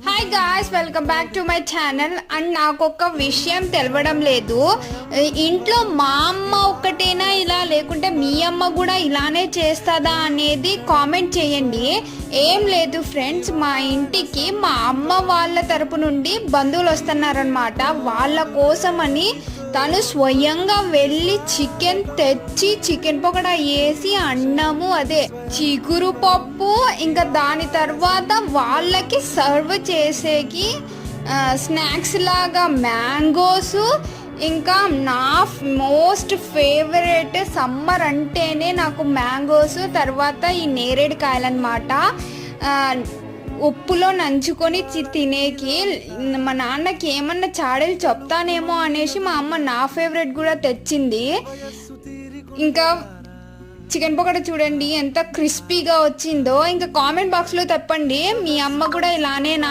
Hi guys, welcome back to my channel. And నాకు ఒక విషయం తెలవడం లేదు, ఇంట్లో మా అమ్మ ఒక్కటేనా ఇలా, లేకుంటే మీ అమ్మ కూడా ఇలానే చేస్తుందా అనేది కామెంట్ చేయండి. ఏం లేదు ఫ్రెండ్స్, మా ఇంటికి మా అమ్మ వాళ్ళ తరపు నుండి బంధువులు వస్తున్నారనమాట. వాళ్ళ కోసమని తను స్వయంగా వెళ్ళి చికెన్ తెచ్చి చికెన్ పకోడా వేసి అన్నము, అదే చిగురు పప్పు, ఇంకా దాని తర్వాత వాళ్ళకి సర్వ్ చేసేకి స్నాక్స్ లాగా మ్యాంగోస్, ఇంకా నా మోస్ట్ ఫేవరెట్ సమ్మర్ అంటేనే నాకు మ్యాంగోస్, తర్వాత ఈ నేరేడు కాయలు అనమాట. ఉప్పులో నంచుకొని తినేకి మా నాన్నకి ఏమన్నా చాడీలు చెప్తానేమో అనేసి మా అమ్మ నా ఫేవరెట్ కూడా తెచ్చింది. ఇంకా చికెన్ పకోడా చూడండి ఎంత క్రిస్పీగా వచ్చిందో. ఇంకా కామెంట్ బాక్స్లో చెప్పండి, మీ అమ్మ కూడా ఇలానే